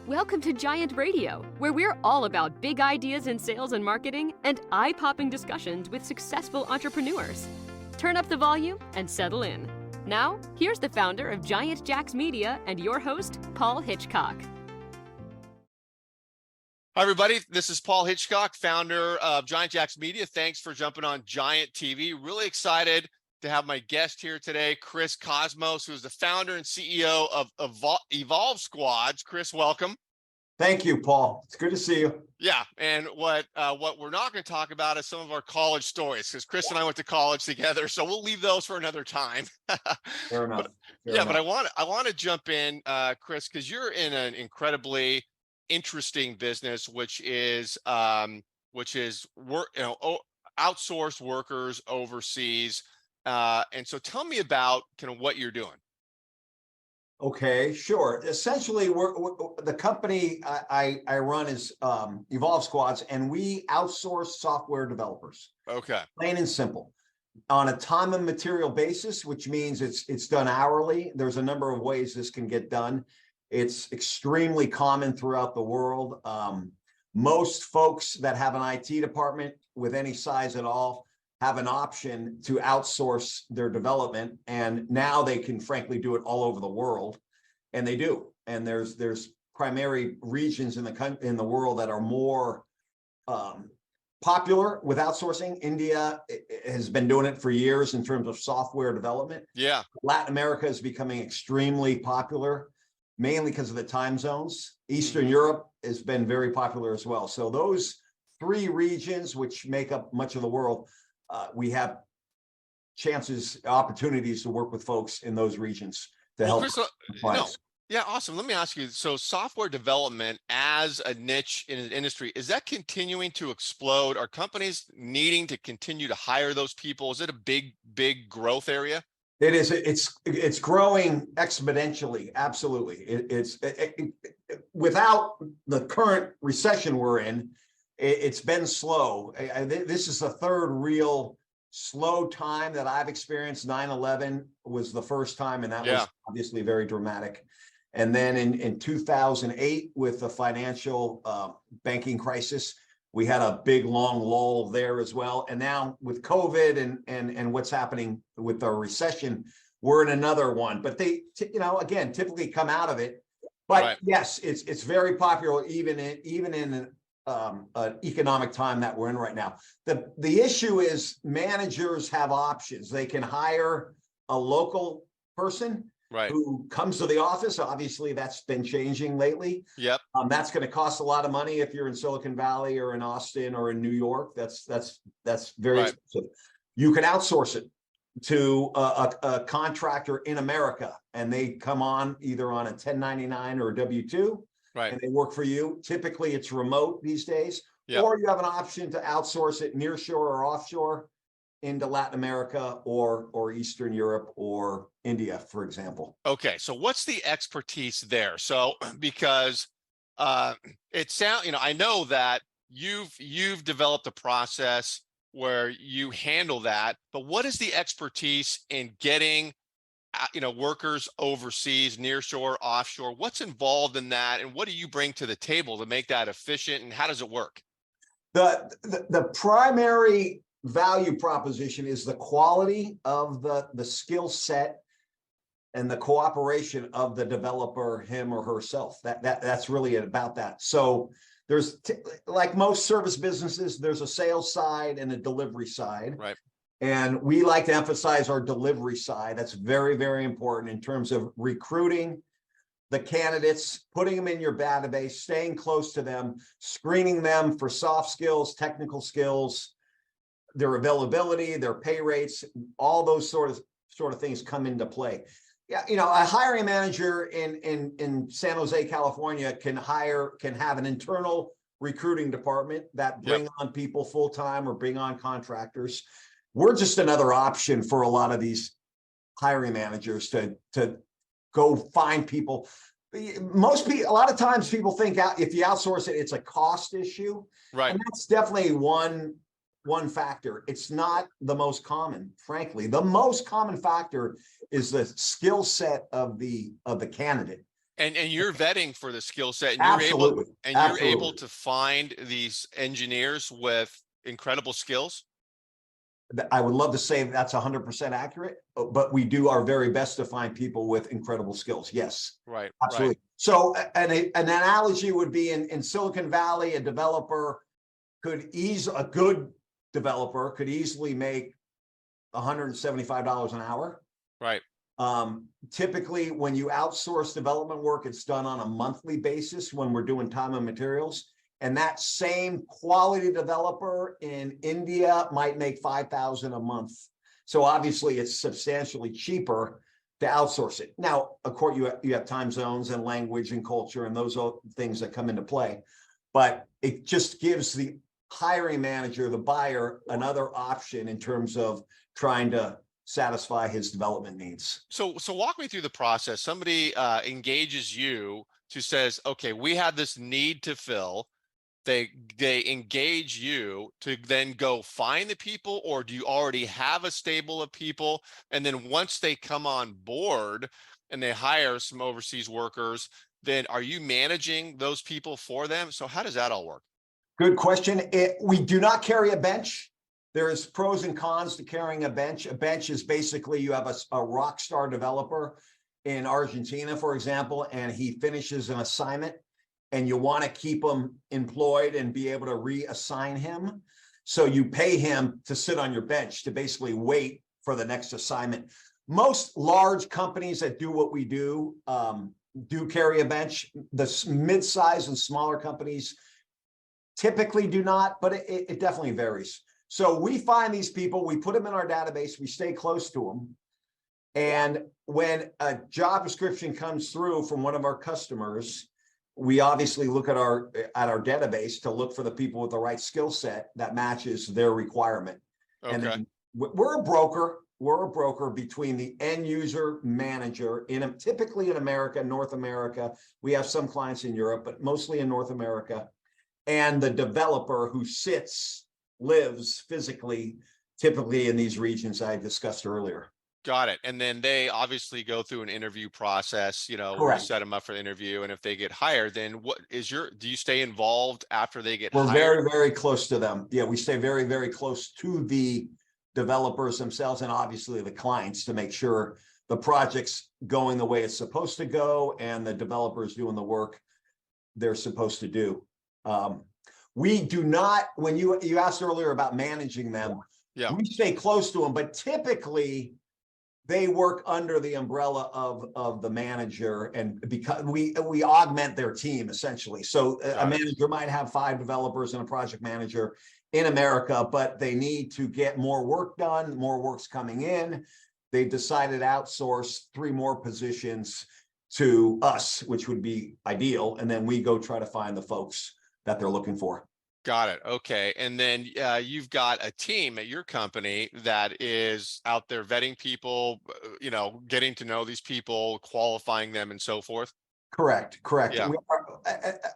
Welcome to Giant Radio, where we're all about big ideas in sales and marketing and eye-popping discussions with successful entrepreneurs. Turn up the volume and settle in. Now, here's the founder of Giant Jacks Media and your host, Paul Hitchcock. Hi, everybody. This is Paul Hitchcock, founder of Giant Jacks Media. Thanks for jumping on Giant TV. Really excited to have my guest here today, Chris Cosmos, who is the founder and CEO of Evolve Squads. Chris, welcome. Thank you, Paul. It's good to see you. Yeah, and what we're not going to talk about is some of our college stories, because Chris and I went to college together, so we'll leave those for another time. Fair enough. But I want to jump in, Chris, because you're in an incredibly interesting business, which is outsourced workers overseas. And so tell me about kind of what you're doing. Okay, sure. Essentially, we're the company I run is Evolve Squads, and we outsource software developers. Okay. Plain and simple. On a time and material basis, which means it's done hourly. There's a number of ways this can get done. It's extremely common throughout the world. Most folks that have an IT department with any size at all have an option to outsource their development, and now they can frankly do it all over the world, and they do. And there's primary regions in the world that are more popular with outsourcing. India has been doing it for years in terms of software development. Yeah. Latin America is becoming extremely popular, mainly because of the time zones. Eastern Europe has been very popular as well. So those three regions, which make up much of the world, we have opportunities to work with folks in those regions to help. Chris, yeah, awesome. Let me ask you, so software development as a niche in an industry, is that continuing to explode? Are companies needing to continue to hire those people? Is it a big growth area? It is. It's growing exponentially. Absolutely. Without the current recession we're in, it's been slow. This is the third real slow time that I've experienced. 9/11 was the first time, and that was obviously very dramatic. And then in 2008, with the financial banking crisis, we had a big long lull there as well. And now with COVID and what's happening with the recession, we're in another one. But they, again, typically come out of it. But yes, it's very popular even in an economic time that we're in right now. The issue is managers have options. They can hire a local person who comes to the office. Obviously, that's been changing lately. Yep. That's going to cost a lot of money if you're in Silicon Valley or in Austin or in New York. That's very expensive. You can outsource it to a contractor in America, and they come on either on a 1099 or a W-2. Right. And they work for you. Typically, it's remote these days. Yep. Or you have an option to outsource it nearshore or offshore into Latin America or Eastern Europe or India, for example. Okay, so what's the expertise there? So because it sounds, I know that you've developed a process where you handle that, but what is the expertise in getting workers overseas, nearshore, offshore? What's involved in that, and what do you bring to the table to make that efficient, and how does it work? The primary value proposition is the quality of the skill set and the cooperation of the developer, him or herself. That's really about that. So there's like most service businesses, there's a sales side and a delivery side. Right. And we like to emphasize our delivery side. That's very, very important in terms of recruiting the candidates, putting them in your database, staying close to them, screening them for soft skills, technical skills, their availability, their pay rates, all those sort of things come into play. Yeah, a hiring manager in San Jose, California can have an internal recruiting department that bring on people full time or bring on contractors. We're just another option for a lot of these hiring managers to go find people. A lot of times people think if you outsource it, it's a cost issue. Right. And that's definitely one factor. It's not the most common, frankly. The most common factor is the skill set of the candidate. And you're vetting for the skill set, and Absolutely. you're able to find these engineers with incredible skills. I would love to say that's 100% accurate, but we do our very best to find people with incredible skills. Yes. Right. Absolutely. Right. So an analogy would be in Silicon Valley, a good developer could easily make $175 an hour. Right. Typically, when you outsource development work, it's done on a monthly basis when we're doing time and materials. And that same quality developer in India might make $5,000 a month. So obviously, it's substantially cheaper to outsource it. Now, of course, you have time zones and language and culture and those are things that come into play. But it just gives the hiring manager, the buyer, another option in terms of trying to satisfy his development needs. So walk me through the process. Somebody engages you to says, okay, we have this need to fill. They engage you to then go find the people, or do you already have a stable of people? And then once they come on board and they hire some overseas workers, then are you managing those people for them? So how does that all work? Good question. We do not carry a bench. There is pros and cons to carrying a bench. A bench is basically you have a rock star developer in Argentina, for example, and he finishes an assignment and you want to keep him employed and be able to reassign him. So you pay him to sit on your bench to basically wait for the next assignment. Most large companies that do what we do carry a bench. The mid-size and smaller companies typically do not, but it definitely varies. So we find these people, we put them in our database, we stay close to them. And when a job description comes through from one of our customers, we obviously look at our database to look for the people with the right skill set that matches their requirement. Okay. And then we're a broker. We're a broker between the end user manager typically in America, North America. We have some clients in Europe, but mostly in North America, and the developer who lives physically, typically in these regions I discussed earlier. Got it. And then they obviously go through an interview process, where you set them up for the interview. And if they get hired, then do you stay involved after they get hired? We're very, very close to them. Yeah, we stay very, very close to the developers themselves and obviously the clients to make sure the project's going the way it's supposed to go and the developers doing the work they're supposed to do. We do not, when you asked earlier about managing them, we stay close to them, but typically they work under the umbrella of the manager, and because we augment their team essentially. So a manager might have 5 developers and a project manager in America, but they need to get more work done. More work's coming in. They've decided to outsource 3 more positions to us, which would be ideal. And then we go try to find the folks that they're looking for. Got it. Okay. And then you've got a team at your company that is out there vetting people, getting to know these people, qualifying them and so forth. Correct. Yeah.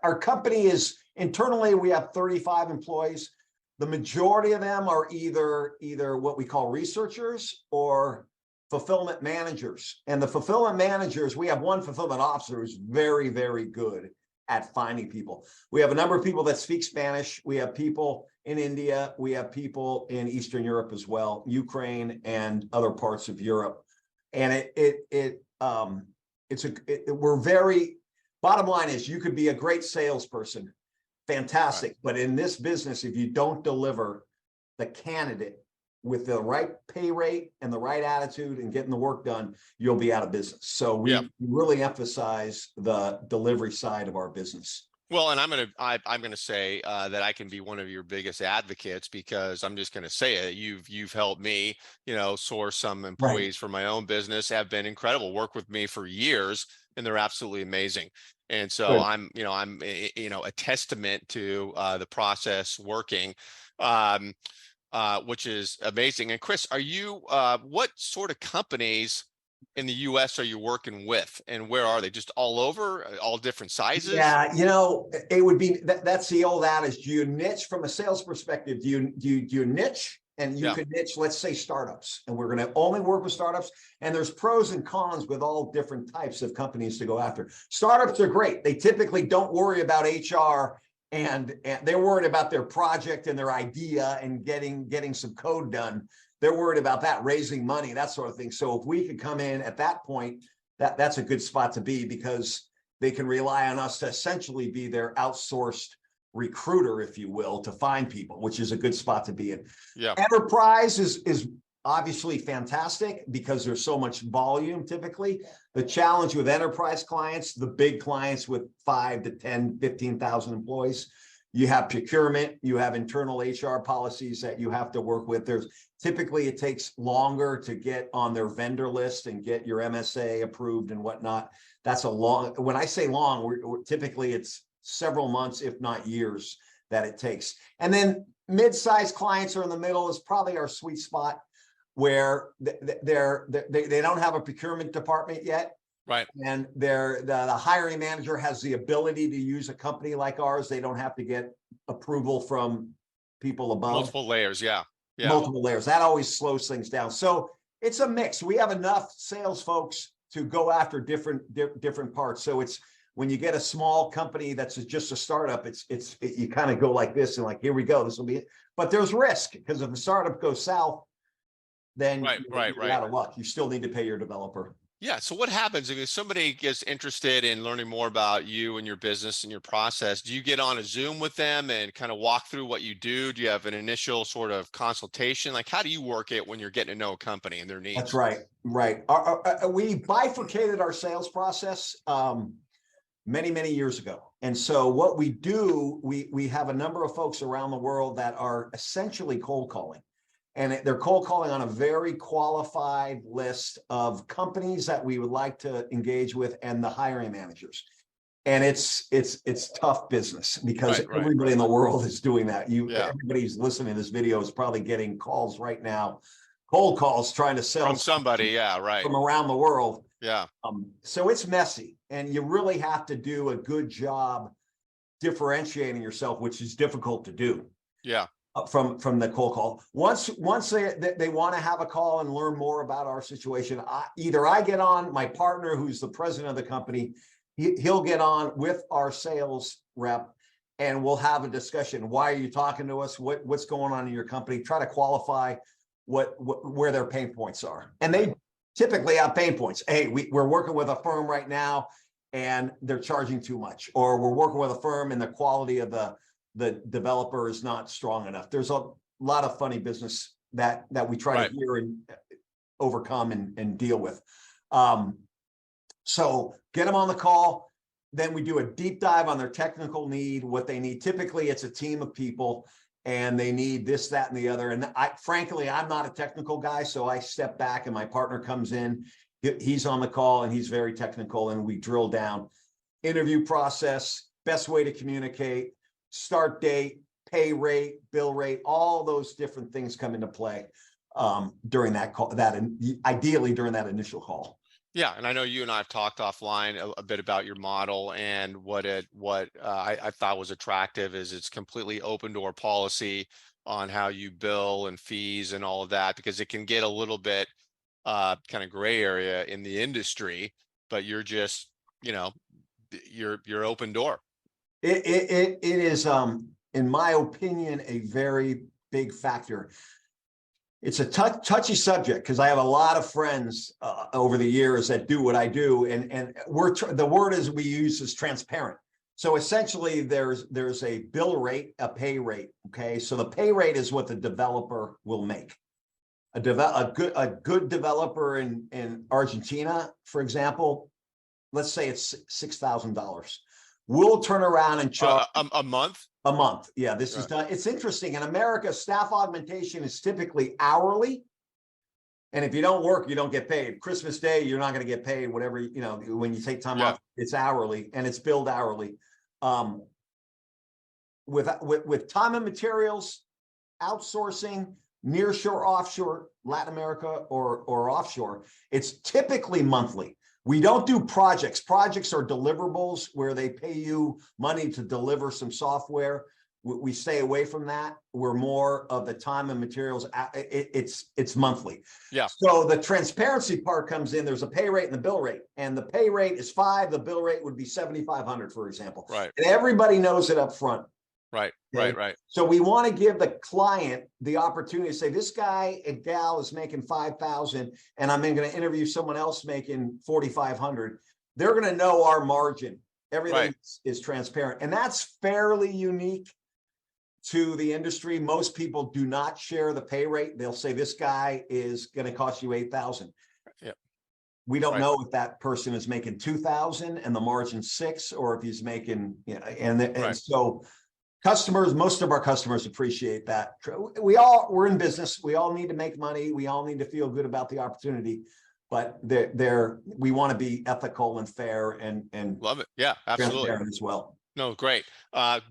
Our company is internally, we have 35 employees. The majority of them are either what we call researchers or fulfillment managers. And the fulfillment managers, we have one fulfillment officer who's very, very good at finding people. We have a number of people that speak Spanish. We have people in India. We have people in Eastern Europe as well, Ukraine and other parts of Europe. And we're very, bottom line is you could be a great salesperson, fantastic. Right. But in this business, if you don't deliver the candidate with the right pay rate and the right attitude and getting the work done, you'll be out of business. So we really emphasize the delivery side of our business. Well, and I'm going to say that I can be one of your biggest advocates, because I'm just going to say it. You've helped me, source some employees for my own business, have been incredible, work with me for years, and they're absolutely amazing. And so I'm a testament to the process working. Which is amazing. And Chris, are you, what sort of companies in the US are you working with, and where are they? Just all over, all different sizes? Yeah, it would be, that's the old adage. Do you niche from a sales perspective? Do you niche and you could niche, let's say startups, and we're going to only work with startups. And there's pros and cons with all different types of companies to go after. Startups are great. They typically don't worry about HR, and they're worried about their project and their idea and getting some code done. They're worried about that, raising money, that sort of thing. So if we could come in at that point, that's a good spot to be, because they can rely on us to essentially be their outsourced recruiter, if you will, to find people, which is a good spot to be in. Yeah. Enterprise is obviously fantastic because there's so much volume typically. The challenge with enterprise clients, the big clients with 5 to 10, 15,000 employees, you have procurement, you have internal HR policies that you have to work with. Typically it takes longer to get on their vendor list and get your MSA approved and whatnot. That's a long, when I say long, we're typically it's several months, if not years, that it takes. And then mid-sized clients are in the middle is probably our sweet spot, where they don't have a procurement department yet. Right. And the hiring manager has the ability to use a company like ours. They don't have to get approval from people above. Multiple layers. Yeah. Yeah. Multiple layers. That always slows things down. So it's a mix. We have enough sales folks to go after different parts. So it's, when you get a small company that's just a startup, you kind of go like this and like, here we go, this will be it. But there's risk, because if the startup goes south, then you're out of luck. You still need to pay your developer. Yeah. So what happens if somebody gets interested in learning more about you and your business and your process? Do you get on a Zoom with them and kind of walk through what you do? Do you have an initial sort of consultation? Like, how do you work it when you're getting to know a company and their needs? That's right. Right. We bifurcated our sales process many years ago. And so what we do, we have a number of folks around the world that are essentially cold calling. And they're cold calling on a very qualified list of companies that we would like to engage with and the hiring managers. And it's tough business, because everybody in the world is doing that. Everybody who's listening to this video is probably getting calls right now, cold calls trying to sell from somebody, from around the world. Yeah. So it's messy, and you really have to do a good job differentiating yourself, which is difficult to do. Yeah. From the cold call. Once they want to have a call and learn more about our situation, either I get on, my partner, who's the president of the company, he'll get on with our sales rep, and we'll have a discussion. Why are you talking to us? What's going on in your company? Try to qualify where their pain points are. And they typically have pain points. Hey, we're working with a firm right now and they're charging too much, or we're working with a firm and the quality of the developer is not strong enough. There's a lot of funny business that we try to hear and overcome and deal with. So get them on the call. Then we do a deep dive on their technical need, what they need. Typically it's a team of people and they need this, that, and the other. And frankly, I'm not a technical guy. So I step back and my partner comes in, he's on the call and he's very technical, and we drill down interview process, best way to communicate, start date, pay rate, bill rate, all those different things come into play during that call, ideally during that initial call. Yeah. And I know you and I have talked offline a bit about your model, and what I thought was attractive is it's completely open door policy on how you bill and fees and all of that, because it can get a little bit kind of gray area in the industry, but you're just, you're open door. It is, in my opinion, a very big factor. It's a touchy subject, because I have a lot of friends over the years that do what I do, and the word we use is transparent. So essentially, there's a bill rate, a pay rate. Okay, so the pay rate is what the developer will make. A good developer in Argentina, for example, let's say it's $6,000. We'll turn around and charge a month. A month. Yeah, this is done. It's interesting. In America, staff augmentation is typically hourly. And if you don't work, you don't get paid. Christmas Day, you're not going to get paid. Whatever, when you take time off, it's hourly, and it's billed hourly. With time and materials, outsourcing, nearshore, offshore, Latin America or offshore, it's typically monthly. We don't do projects. Projects are deliverables where they pay you money to deliver some software. we stay away from that. We're more of the time and materials. It's monthly. Yeah. So the transparency part comes in. There's a pay rate and the bill rate, and the pay rate is $5. The bill rate would be $7,500, for example. Right. And everybody knows it up front. Right. Okay? Right. So we want to give the client the opportunity to say, this guy and gal is making 5,000, and I'm going to interview someone else making 4,500. They're going to know our margin. Everything is transparent, and that's fairly unique to the industry. Most people do not share the pay rate. They'll say this guy is going to cost you 8,000. Yeah. We don't know if that person is making 2,000 and the margin 6, or if he's making, and so customers, most of our customers appreciate that. We're in business. We all need to make money. We all need to feel good about the opportunity, but we want to be ethical and fair and love it. Yeah, absolutely. Transparent as well. No, great.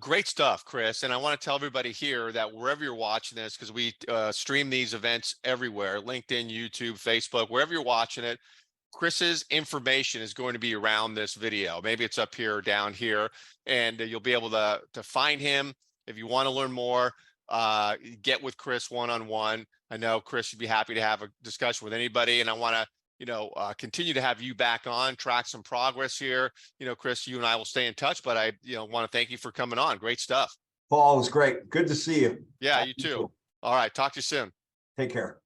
Great stuff, Chris. And I want to tell everybody here that wherever you're watching this, because we stream these events everywhere, LinkedIn, YouTube, Facebook, wherever you're watching it, Chris's information is going to be around this video. Maybe it's up here or down here, and you'll be able to find him. If you want to learn more, get with Chris one-on-one. I know Chris would be happy to have a discussion with anybody, and I want to continue to have you back on, track some progress here. Chris, you and I will stay in touch, but I, want to thank you for coming on. Great stuff. Paul, it was great. Good to see you. Yeah, you too. All right. Talk to you soon. Take care.